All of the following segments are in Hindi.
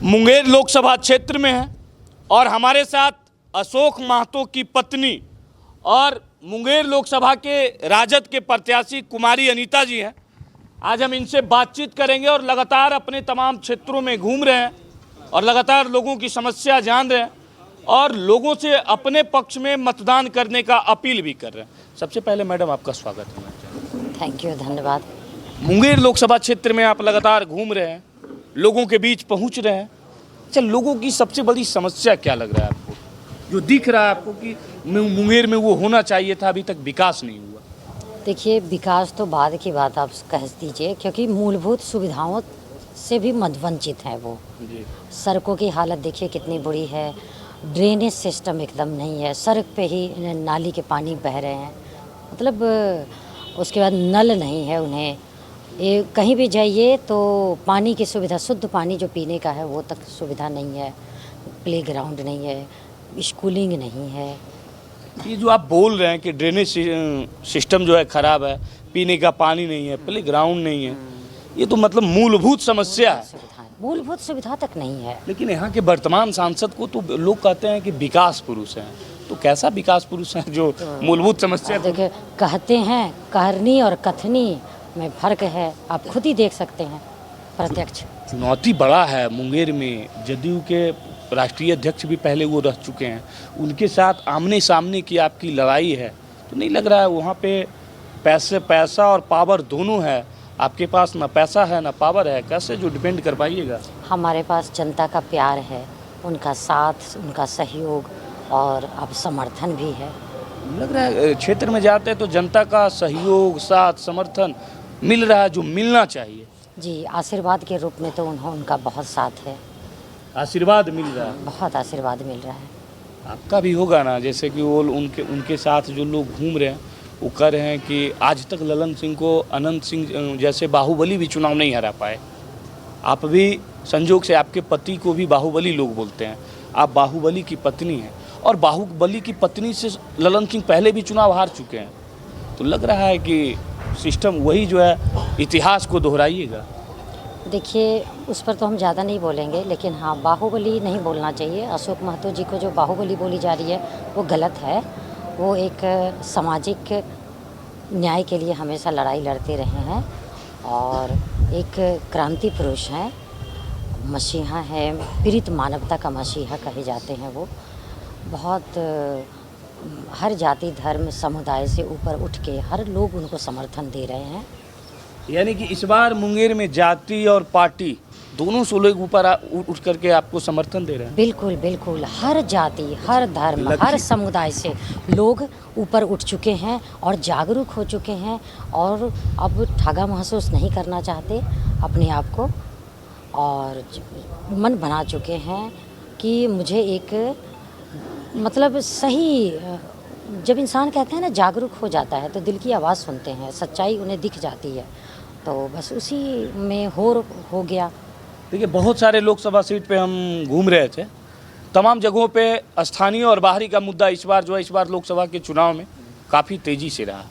मुंगेर लोकसभा क्षेत्र में है और हमारे साथ अशोक महतो की पत्नी और मुंगेर लोकसभा के राजद के प्रत्याशी कुमारी अनीता जी हैं। आज हम इनसे बातचीत करेंगे और लगातार अपने तमाम क्षेत्रों में घूम रहे हैं और लगातार लोगों की समस्या जान रहे हैं और लोगों से अपने पक्ष में मतदान करने का अपील भी कर रहे हैं। सबसे पहले मैडम आपका स्वागत है। थैंक यू, धन्यवाद। मुंगेर लोकसभा क्षेत्र में आप लगातार घूम रहे हैं, लोगों के बीच पहुंच रहे हैं। अच्छा, लोगों की सबसे बड़ी समस्या क्या लग रहा है आपको, जो दिख रहा है आपको कि मुंगेर में वो होना चाहिए था, अभी तक विकास नहीं हुआ? देखिए, विकास तो बाद की बात आप कह दीजिए, क्योंकि मूलभूत सुविधाओं से भी वंचित हैं वो जी। सड़कों की हालत देखिए कितनी बुरी है, ड्रेनेज सिस्टम एकदम नहीं है, सड़क पे ही नाली के पानी बह रहे हैं, मतलब उसके बाद नल नहीं है उन्हें। ये कहीं भी जाइए तो पानी की सुविधा, शुद्ध पानी जो पीने का है वो तक सुविधा नहीं है, प्लेग्राउंड नहीं है, स्कूलिंग नहीं है। ये जो आप बोल रहे हैं कि ड्रेनेज सिस्टम जो है ख़राब है, पीने का पानी नहीं है, प्लेग्राउंड नहीं है, ये तो मतलब मूलभूत समस्या है। मूलभूत सुविधा तक नहीं है। लेकिन यहाँ के वर्तमान सांसद को तो लोग कहते हैं कि विकास पुरुष हैं, तो कैसा विकास पुरुष है जो मूलभूत समस्या? देखिए, कहते हैं, कहनी और कथनी में फर्क है, आप खुद ही देख सकते हैं प्रत्यक्ष। चुनौती बड़ा है मुंगेर में। जदयू के राष्ट्रीय अध्यक्ष भी पहले वो रह चुके हैं, उनके साथ आमने सामने की आपकी लड़ाई है, तो नहीं लग रहा है वहाँ पे पैसा और पावर दोनों है? आपके पास ना पैसा है ना पावर है, कैसे जो डिपेंड कर पाइएगा? हमारे पास जनता का प्यार है, उनका साथ, उनका सहयोग और अब समर्थन भी है। लग रहा है क्षेत्र में जाते हैं तो जनता का सहयोग, साथ, समर्थन मिल रहा है जो मिलना चाहिए। जी, आशीर्वाद के रूप में तो उनका बहुत साथ है। आशीर्वाद मिल रहा है? बहुत आशीर्वाद मिल रहा है। आपका भी होगा ना, जैसे कि वो उनके साथ जो लोग घूम रहे हैं वो कह रहे हैं कि आज तक ललन सिंह को अनंत सिंह जैसे बाहुबली भी चुनाव नहीं हरा पाए। आप भी संजोग से, आपके पति को भी बाहुबली लोग बोलते हैं, आप बाहुबली की पत्नी हैं और बाहुबली की पत्नी से ललन सिंह पहले भी चुनाव हार चुके हैं, तो लग रहा है कि सिस्टम वही जो है इतिहास को दोहराइएगा। देखिए, उस पर तो हम ज़्यादा नहीं बोलेंगे, लेकिन हाँ, बाहुबली नहीं बोलना चाहिए। अशोक महतो जी को जो बाहुबली बोली जा रही है वो गलत है। वो एक सामाजिक न्याय के लिए हमेशा लड़ाई लड़ते रहे हैं और एक क्रांति पुरुष हैं, मसीहा हैं, पीड़ित मानवता का मसीहा कहे जाते हैं। वो बहुत हर जाति, धर्म, समुदाय से ऊपर उठ के हर लोग उनको समर्थन दे रहे हैं। यानी कि इस बार मुंगेर में जाति और पार्टी दोनों से लोग ऊपर उठ करके आपको समर्थन दे रहे हैं? बिल्कुल बिल्कुल, हर जाति, हर धर्म, हर समुदाय से लोग ऊपर उठ चुके हैं और जागरूक हो चुके हैं और अब ठगा महसूस नहीं करना चाहते अपने आप को और मन बना चुके हैं कि मुझे एक मतलब सही, जब इंसान कहते हैं ना जागरूक हो जाता है तो दिल की आवाज़ सुनते हैं, सच्चाई उन्हें दिख जाती है, तो बस उसी में हो गया। देखिए, बहुत सारे लोकसभा सीट पे हम घूम रहे थे, तमाम जगहों पे स्थानीय और बाहरी का मुद्दा इस बार लोकसभा के चुनाव में काफ़ी तेज़ी से रहा।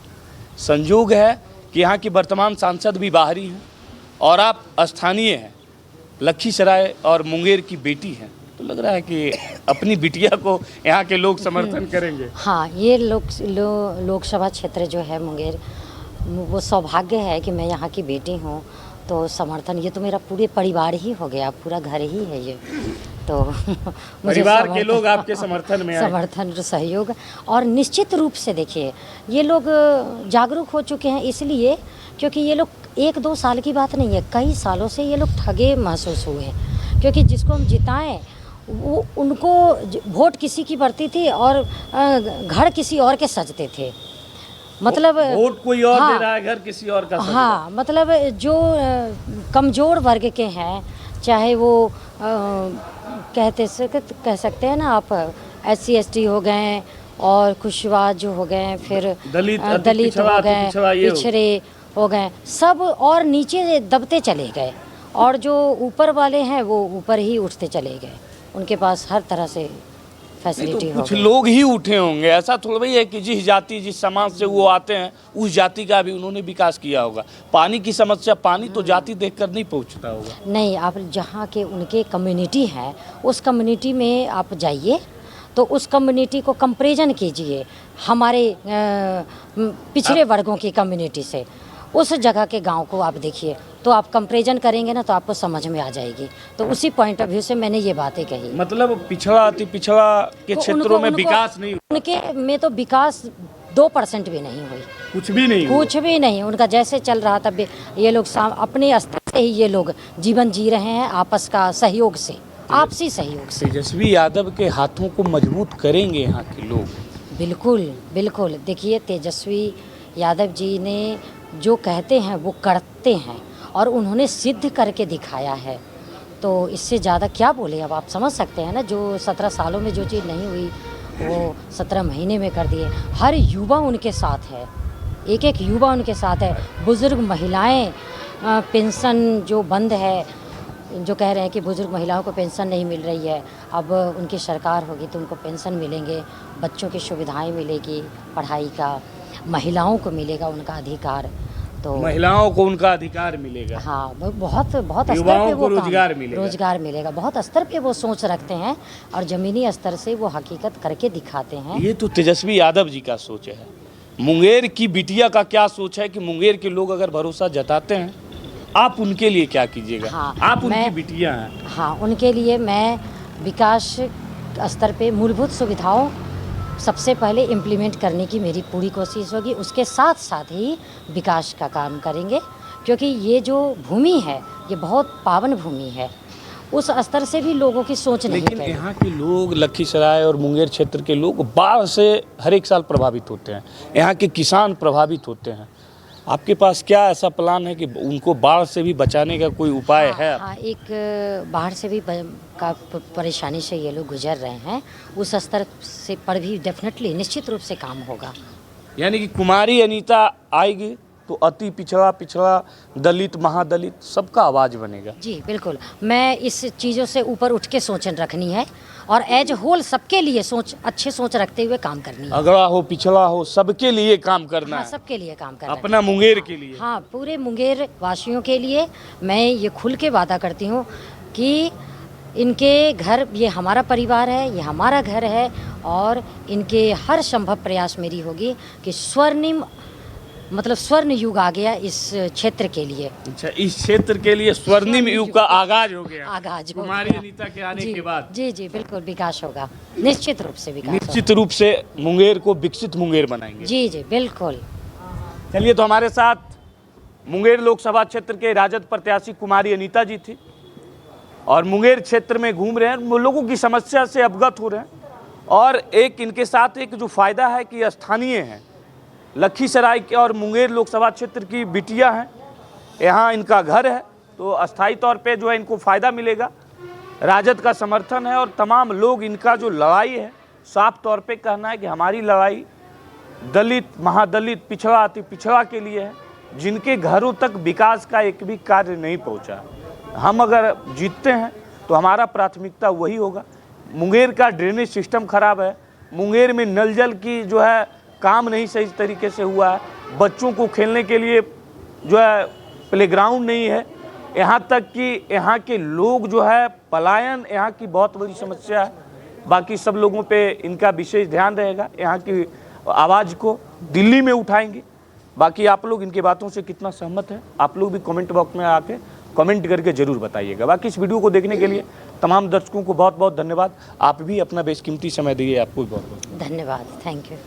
संयोग है कि यहाँ की वर्तमान सांसद भी बाहरी हैं और आप स्थानीय हैं, लखीसराय और मुंगेर की बेटी हैं, तो लग रहा है कि अपनी बिटिया को यहाँ के लोग समर्थन करेंगे। हाँ, ये लोकसभा क्षेत्र जो है मुंगेर, वो सौभाग्य है कि मैं यहाँ की बेटी हूँ, तो समर्थन ये तो मेरा पूरे परिवार ही हो गया, पूरा घर ही है ये, तो परिवार के लोग आपके समर्थन में आए। समर्थन, सहयोग, और निश्चित रूप से देखिए ये लोग जागरूक हो चुके हैं इसलिए क्योंकि ये लोग 1-2 साल की बात नहीं है, कई सालों से ये लोग ठगे महसूस हुए, क्योंकि जिसको हम जिताएं वो उनको वोट किसी की पड़ती थी और घर किसी और के सजते थे, मतलब वोट कोई और दे रहा है, घर किसी और का। हाँ, मतलब जो कमज़ोर वर्ग के हैं, चाहे वो कह सकते हैं ना आप, SC ST हो गए और कुशवाहा जो हो गए, फिर दलित हो गए, पिछड़े हो गए, सब और नीचे दबते चले गए और जो ऊपर वाले हैं वो ऊपर ही उठते चले गए। उनके पास हर तरह से फैसिलिटी कुछ होगी। लोग ही उठे होंगे, ऐसा थोड़ा भाई है कि जिस जाति जिस समाज से वो आते हैं उस जाति का भी उन्होंने विकास किया होगा। पानी की समस्या, पानी तो जाति देखकर नहीं पहुंचता होगा। नहीं, आप जहाँ के उनके कम्युनिटी है उस कम्युनिटी में आप जाइए तो उस कम्युनिटी को कंपेरिजन कीजिए हमारे पिछड़े वर्गों की कम्युनिटी से। उस जगह के गांव को आप देखिए तो आप कंपेरिजन करेंगे ना तो आपको समझ में आ जाएगी। तो उसी पॉइंट ऑफ व्यू से मैंने ये बातें कही। मतलब पिछड़ा अति पिछड़ा के तो क्षेत्रों में उनको- विकास नहीं, उनके में तो विकास 2% भी नहीं हुई, कुछ भी नहीं हुआ। कुछ भी नहीं। उनका जैसे चल रहा था ये लोग अपने स्तर से ही ये लोग जीवन जी रहे हैं, आपस का सहयोग से, आपसी सहयोग से। तेजस्वी यादव के हाथों को मजबूत करेंगे यहाँ के लोग। बिल्कुल बिल्कुल। देखिए, तेजस्वी यादव जी ने जो कहते हैं वो करते हैं और उन्होंने सिद्ध करके दिखाया है। तो इससे ज़्यादा क्या बोले, अब आप समझ सकते हैं ना, जो 17 सालों में जो चीज़ नहीं हुई वो 17 महीने में कर दिए। हर युवा उनके साथ है, एक एक युवा उनके साथ है। बुज़ुर्ग महिलाएं, पेंशन जो बंद है, जो कह रहे हैं कि बुज़ुर्ग महिलाओं को पेंशन नहीं मिल रही है, अब उनकी सरकार होगी तो उनको पेंशन मिलेंगे, बच्चों की सुविधाएं मिलेगी, पढ़ाई का, महिलाओं को मिलेगा उनका अधिकार। तो महिलाओं को उनका अधिकार मिलेगा। हाँ, वो बहुत स्तर युवाओं पे को वो काम- रोजगार मिलेगा। रोजगार मिलेगा। बहुत स्तर पे वो सोच रखते हैं और ज़मीनी स्तर से वो हकीकत करके दिखाते हैं। ये तो तेजस्वी यादव जी का सोच है। मुंगेर की बिटिया का क्या सोच है कि मुंगेर के लोग अगर भरोसा जताते हैं, आप उनके लिए क्या कीजिएगा? हाँ, आप उनकी मैं- बिटिया हैं। हाँ, उनके लिए मैं विकास स्तर पे मूलभूत सुविधाओं सबसे पहले इम्प्लीमेंट करने की मेरी पूरी कोशिश होगी। उसके साथ साथ ही विकास का काम करेंगे, क्योंकि ये जो भूमि है ये बहुत पावन भूमि है। उस स्तर से भी लोगों की सोच नहीं लेकिन है। यहाँ के लोग, लखीसराय और मुंगेर क्षेत्र के लोग बाढ़ से हर एक साल प्रभावित होते हैं। यहाँ के किसान प्रभावित होते हैं। आपके पास क्या ऐसा प्लान है कि उनको बाढ़ से भी बचाने का कोई उपाय है? हाँ, एक बाहर से भी परेशानी से ये लोग गुजर रहे हैं, उस स्तर से पर भी डेफिनेटली निश्चित रूप से काम होगा। यानी कि कुमारी अनीता आएगी तो अति पिछड़ा, पिछड़ा, दलित, महादलित सबका आवाज़ बनेगा। जी बिल्कुल। मैं इस चीज़ों से ऊपर उठ के सोच रखनी है और एज होल सबके लिए अच्छे सोच रखते हुए काम करनी है। अगड़ा हो, पिछड़ा हो, सबके लिए काम करना हाँ, है। सबके लिए काम करना है। अपना मुंगेर के लिए। हाँ, पूरे मुंगेर वासियों के लिए मैं ये खुल के वादा करती हूँ कि इनके घर, ये हमारा परिवार है, ये हमारा घर है और इनके हर संभव प्रयास मेरी होगी कि स्वर्ण युग आ गया इस क्षेत्र के लिए। अच्छा, इस क्षेत्र के लिए स्वर्णिम युग का आगाज हो गया। आगाज हो कुमारी गया। अनीता के आने जी, के बाद जी जी बिल्कुल विकास होगा, निश्चित रूप से विकास निश्चित रूप से मुंगेर को विकसित मुंगेर बनाएंगे। होगा। जी जी बिल्कुल। चलिए, तो हमारे साथ मुंगेर लोकसभा क्षेत्र के राजद प्रत्याशी कुमारी अनीता जी थी और मुंगेर क्षेत्र में घूम रहे हैं, लोगों की समस्या से अवगत हो रहे हैं। और एक इनके साथ एक जो फायदा है कि स्थानीय हैं, लखीसराय के और मुंगेर लोकसभा क्षेत्र की बिटिया हैं, यहाँ इनका घर है, तो अस्थाई तौर पे जो है इनको फ़ायदा मिलेगा। राजद का समर्थन है और तमाम लोग, इनका जो लड़ाई है साफ तौर पे कहना है कि हमारी लड़ाई दलित, महादलित, पिछड़ा, अति पिछड़ा के लिए है, जिनके घरों तक विकास का एक भी कार्य नहीं पहुँचा। हम अगर जीतते हैं तो हमारा प्राथमिकता वही होगा। मुंगेर का ड्रेनेज सिस्टम खराब है, मुंगेर में नल जल की जो है काम नहीं सही तरीके से हुआ है, बच्चों को खेलने के लिए जो है प्लेग्राउंड नहीं है, यहाँ तक कि यहाँ के लोग जो है पलायन यहाँ की बहुत बड़ी समस्या है। बाकी सब लोगों पे इनका विशेष ध्यान रहेगा, यहाँ की आवाज़ को दिल्ली में उठाएंगे। बाकी आप लोग इनकी बातों से कितना सहमत है, आप लोग भी कमेंट बॉक्स में आके कमेंट करके ज़रूर बताइएगा। बाकी इस वीडियो को देखने के लिए तमाम दर्शकों को बहुत बहुत धन्यवाद। आप भी अपना बेशकीमती समय दिए, आपको भी बहुत बहुत धन्यवाद। Thank you.